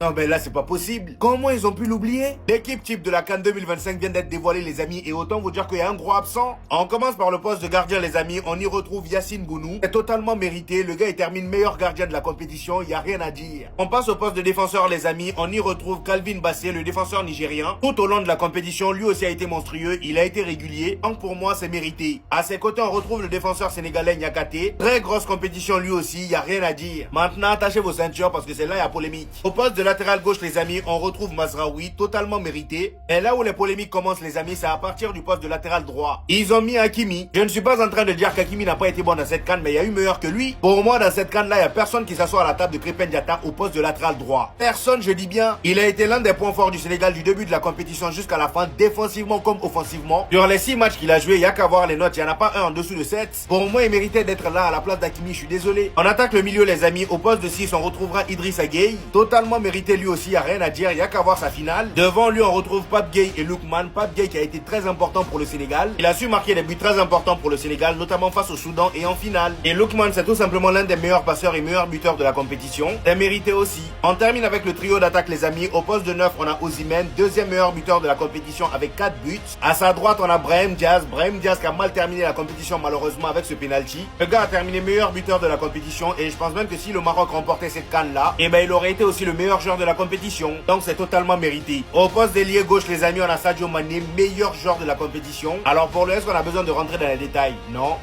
Non mais là c'est pas possible. Comment ils ont pu l'oublier? L'équipe type de la CAN 2025 vient d'être dévoilée les amis et autant vous dire qu'il y a un gros absent. On commence par le poste de gardien les amis, on y retrouve Yacine Bounou. C'est totalement mérité, le gars il termine meilleur gardien de la compétition, il y a rien à dire. On passe au poste de défenseur les amis, on y retrouve Calvin Bassé, le défenseur nigérien. Tout au long de la compétition, lui aussi a été monstrueux, il a été régulier, donc pour moi c'est mérité. À ses côtés on retrouve le défenseur sénégalais Niakate. Très grosse compétition lui aussi, il y a rien à dire. Maintenant attachez vos ceintures parce que c'est là il y a polémique. Au poste de latéral gauche les amis, on retrouve Mazraoui, totalement mérité. Et là où les polémiques commencent les amis, c'est à partir du poste de latéral droit. Ils ont mis Hakimi. Je ne suis pas en train de dire qu'Hakimi n'a pas été bon dans cette CAN, mais il y a eu meilleur que lui. Pour moi dans cette CAN là, il n'y a personne qui s'assoit à la table de Krépin Diatta au poste de latéral droit. Personne, je dis bien. Il a été l'un des points forts du Sénégal du début de la compétition jusqu'à la fin, défensivement comme offensivement. Sur les 6 matchs qu'il a joué, il n'y a qu'à voir les notes, il n'y en a pas un en dessous de 7. Pour moi, il méritait d'être là à la place d'Hakimi, je suis désolé. On attaque le milieu les amis, au poste de 6, on retrouvera Idrissa Gueye. Totalement mérité lui aussi, il n'y a rien à dire, il n'y a qu'à voir sa finale. Devant lui, on retrouve Pape Gueye et Lookman. Pape Gueye qui a été très important pour le Sénégal. Il a su marquer des buts très importants pour le Sénégal, notamment face au Soudan et en finale. Et Lookman, c'est tout simplement l'un des meilleurs passeurs et meilleurs buteurs de la compétition. C'est mérité aussi. On termine avec le trio d'attaque les amis. Au poste de 9, on a Osimhen, deuxième meilleur buteur de la compétition avec 4 buts. À sa droite, on a Brahim Diaz. Brahim Diaz qui a mal terminé la compétition malheureusement avec ce penalty. Le gars a terminé meilleur buteur de la compétition et je pense même que si le Maroc remportait cette CAN là, eh ben il aurait été aussi le meilleur joueur de la compétition. Donc c'est totalement mérité. Au poste d'ailier gauche les amis, on a Sadio Mané, meilleur joueur de la compétition. Alors pour le reste, on a besoin de rentrer dans les détails, non?